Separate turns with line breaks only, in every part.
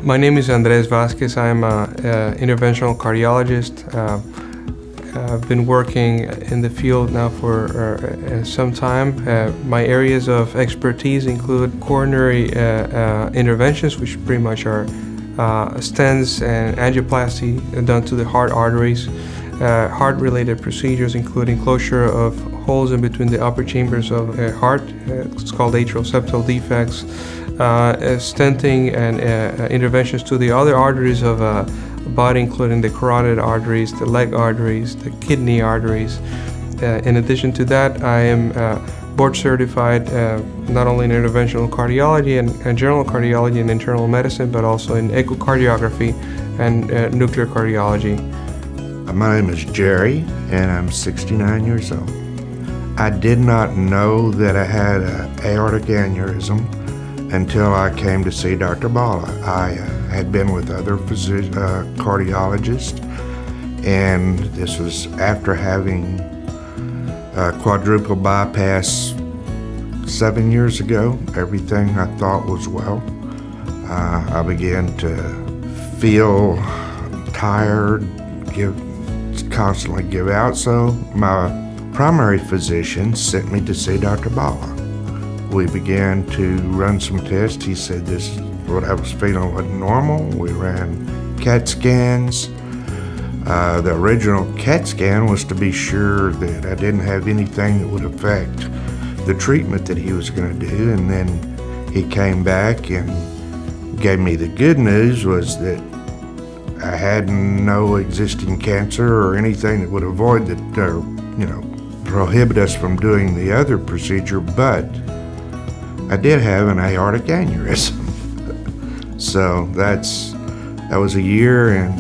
My name is Andres Vasquez. I'm an interventional cardiologist. I've been working in the field now for some time. My areas of expertise include coronary interventions, which pretty much are stents and angioplasty done to the heart arteries, heart-related procedures including closure of holes in between the upper chambers of the heart. It's called atrial septal defects. Stenting and interventions to the other arteries of body, including the carotid arteries, the leg arteries, the kidney arteries. In addition to that, I am board certified not only in interventional cardiology and general cardiology and internal medicine, but also in echocardiography and nuclear cardiology.
My name is Jerry, and I'm 69 years old. I did not know that I had an aortic aneurysm until I came to see Dr. Bala. I had been with other cardiologists, and this was after having a quadruple bypass 7 years ago. Everything I thought was well. I began to feel tired, constantly give out, so my primary physician sent me to see Dr. Bala. We began to run some tests. He said this, what I was feeling wasn't normal. We ran CAT scans. The original CAT scan was to be sure that I didn't have anything that would affect the treatment that he was going to do. And then he came back and gave me the good news was that I had no existing cancer or anything that would avoid that, prohibit us from doing the other procedure, but I did have an aortic aneurysm. So that was a year and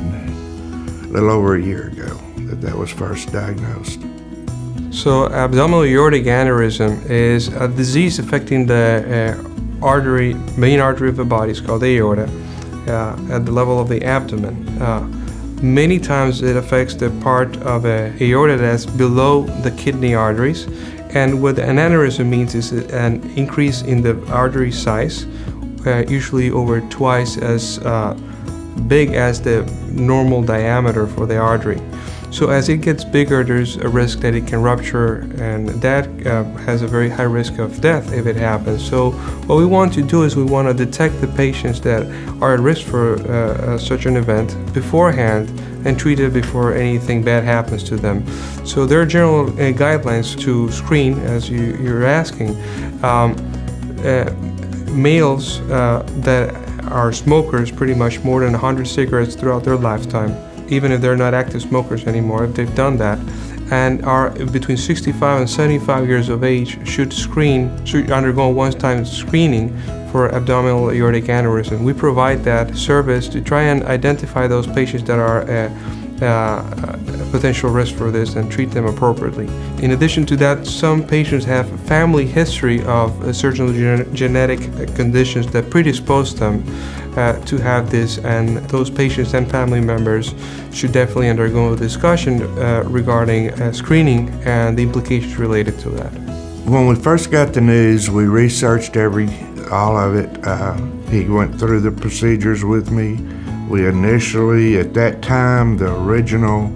a little over a year ago that was first diagnosed.
So abdominal aortic aneurysm is a disease affecting the main artery of the body. It's called the aorta, at the level of the abdomen. Many times it affects the part of the aorta that's below the kidney arteries. And what an aneurysm means is an increase in the artery size, usually over twice as big as the normal diameter for the artery. So as it gets bigger, there's a risk that it can rupture, and that has a very high risk of death if it happens. So what we want to do is we want to detect the patients that are at risk for such an event beforehand and treat it before anything bad happens to them. So there are general guidelines to screen, as you're asking. Males that are smokers, pretty much more than 100 cigarettes throughout their lifetime, even if they're not active smokers anymore, if they've done that, and are between 65 and 75 years of age, should undergo one-time screening for abdominal aortic aneurysm. We provide that service to try and identify those patients that are potential risk for this and treat them appropriately. In addition to that, some patients have a family history of certain genetic conditions that predispose them to have this, and those patients and family members should definitely undergo a discussion regarding screening and the implications related to that.
When we first got the news, we researched all of it. He went through the procedures with me. We initially, at that time, the original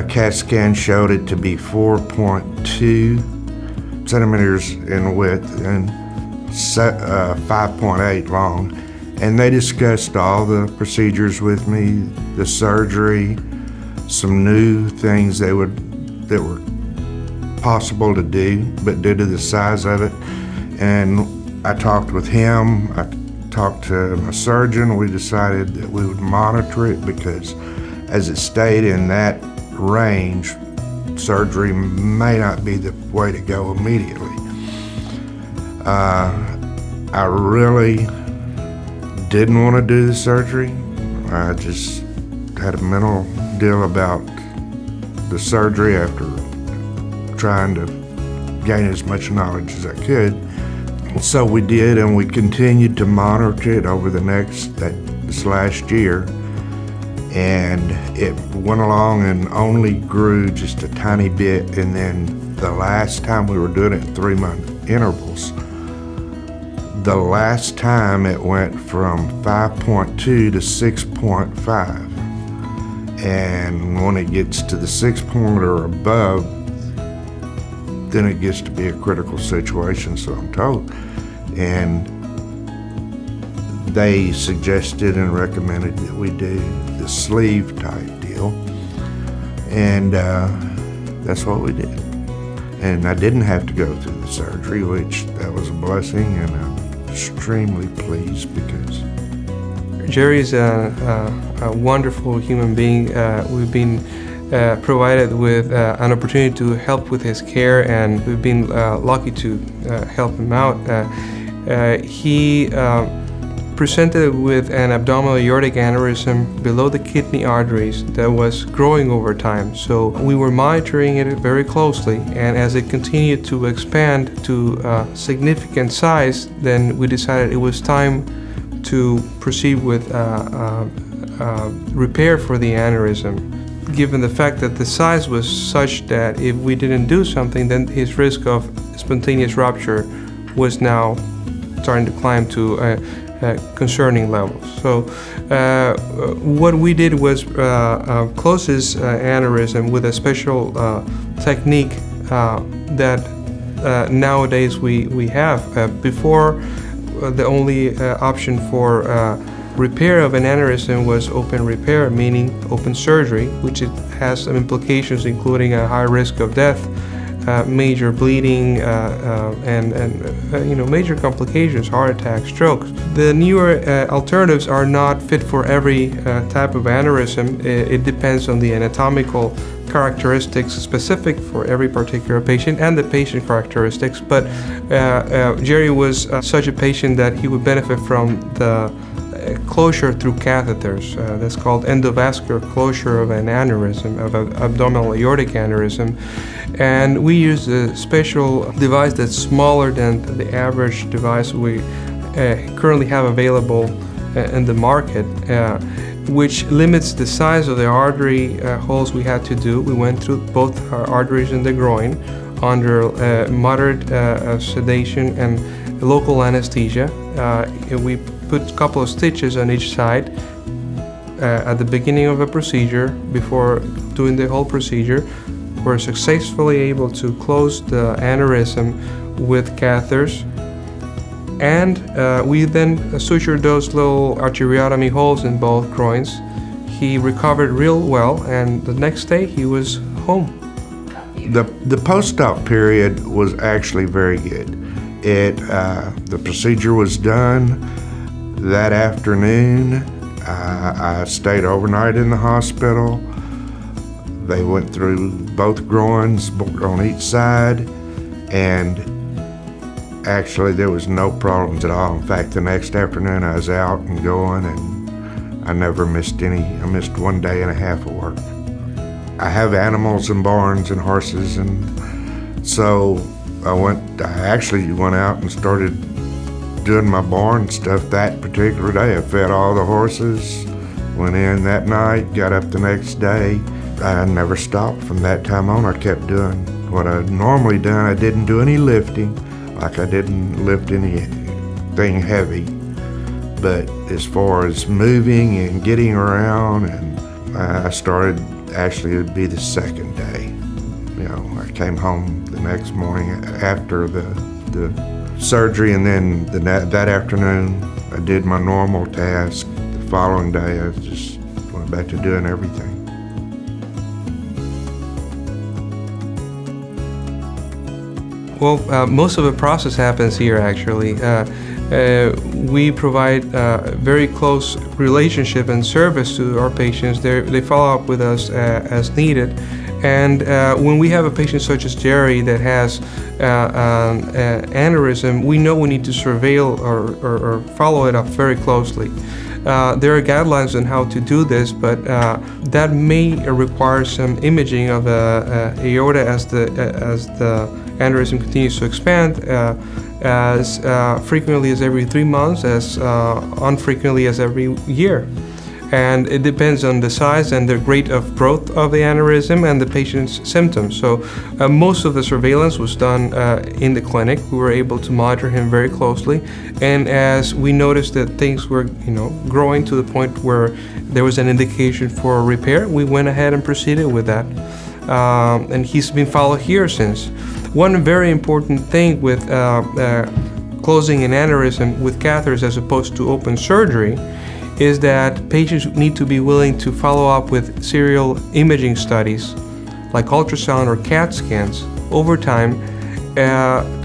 CAT scan showed it to be 4.2 centimeters in width and 5.8 long. And they discussed all the procedures with me, the surgery, some new things that were possible to do, but due to the size of it. And I talked with him, I talked to my surgeon. We decided that we would monitor it because as it stayed in that range, surgery may not be the way to go immediately. I really didn't want to do the surgery. I just had a mental deal about the surgery after trying to gain as much knowledge as I could. So we did, and we continued to monitor it over this last year, and it went along and only grew just a tiny bit, and then the last time we were doing it in 3-month intervals, The last time it went from 5.2 to 6.5. And when it gets to the 6 point or above, then it gets to be a critical situation, so I'm told. And they suggested and recommended that we do the sleeve type deal. And that's what we did. And I didn't have to go through the surgery, which that was a blessing, and I'm extremely pleased because
Jerry's a wonderful human being. We've been provided with an opportunity to help with his care, and we've been lucky to help him out. He presented with an abdominal aortic aneurysm below the kidney arteries that was growing over time. So we were monitoring it very closely, and as it continued to expand to significant size, then we decided it was time to proceed with repair for the aneurysm, given the fact that the size was such that if we didn't do something, then his risk of spontaneous rupture was now starting to climb to concerning levels. So what we did was close his aneurysm with a special technique that nowadays we have. Before, the only option for repair of an aneurysm was open repair, meaning open surgery, which it has some implications, including a high risk of death, major bleeding, and major complications, heart attacks, strokes. The newer alternatives are not fit for every type of aneurysm. It depends on the anatomical characteristics specific for every particular patient and the patient characteristics. But Jerry was such a patient that he would benefit from the closure through catheters. That's called endovascular closure of an aneurysm, of an abdominal aortic aneurysm. And we use a special device that's smaller than the average device we currently have available in the market, which limits the size of the artery holes we had to do. We went through both our arteries in the groin under moderate sedation and local anesthesia. We put a couple of stitches on each side at the beginning of a procedure. Before doing the whole procedure, we're successfully able to close the aneurysm with catheters, and we then sutured those little arteriotomy holes in both groins. He recovered real well, and the next day he was home.
The post-op period was actually very good. The procedure was done that afternoon. I stayed overnight in the hospital. They went through both groins on each side, and actually there was no problems at all. In fact, the next afternoon I was out and going, and I never missed any. I missed 1 day and a half of work. I have animals and barns and horses, and so I actually went out and started doing my barn stuff that particular day. I fed all the horses, went in that night, got up the next day. I never stopped from that time on. I kept doing what I'd normally done. I didn't do any lifting, like I didn't lift anything heavy. But as far as moving and getting around, and I started, actually it would be the second day. I came home the next morning after the surgery, and then that afternoon I did my normal task. The following day I just went back to doing everything.
Well, most of the process happens here, actually. We provide very close relationship and service to our patients. They follow up with us as needed. And when we have a patient such as Jerry that has an aneurysm, we know we need to surveil or follow it up very closely. There are guidelines on how to do this, but that may require some imaging of the aorta as the aneurysm continues to expand, as frequently as every 3 months, as unfrequently as every year. And it depends on the size and the rate of growth of the aneurysm and the patient's symptoms. So most of the surveillance was done in the clinic. We were able to monitor him very closely, and as we noticed that things were, growing to the point where there was an indication for repair, we went ahead and proceeded with that. And he's been followed here since. One very important thing with closing an aneurysm with catheters as opposed to open surgery is that patients need to be willing to follow up with serial imaging studies like ultrasound or CAT scans over time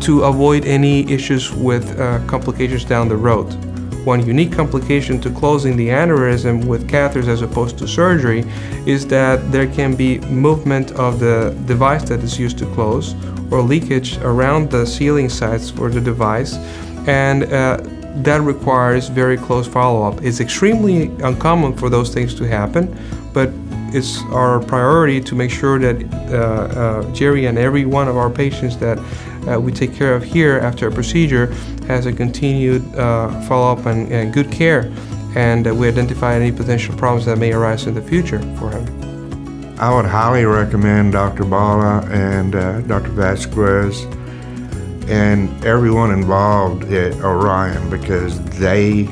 to avoid any issues with complications down the road. One unique complication to closing the aneurysm with catheters as opposed to surgery is that there can be movement of the device that is used to close or leakage around the sealing sites for the device, and that requires very close follow-up. It's extremely uncommon for those things to happen, but it's our priority to make sure that Jerry and every one of our patients that we take care of here after a procedure has a continued follow-up and good care, and we identify any potential problems that may arise in the future for him.
I would highly recommend Dr. Bala and Dr. Vasquez and everyone involved at Orion, because they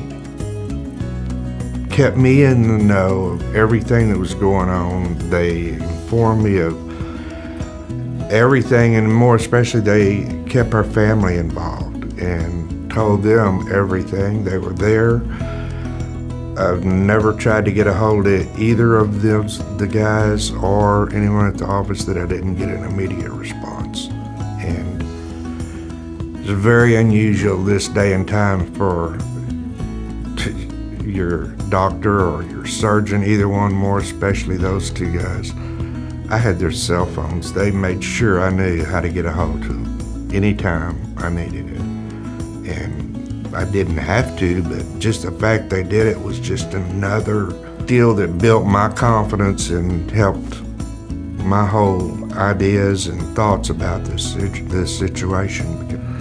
kept me in the know of everything that was going on. They informed me of everything, and more especially they kept our family involved and told them everything. They were there. I've never tried to get a hold of either of the guys or anyone at the office that I didn't get an immediate response. And it's very unusual this day and time for your doctor or your surgeon, either one, more especially those two guys. I had their cell phones. They made sure I knew how to get a hold of them anytime I needed it. And I didn't have to, but just the fact they did it was just another deal that built my confidence and helped my whole ideas and thoughts about this situation.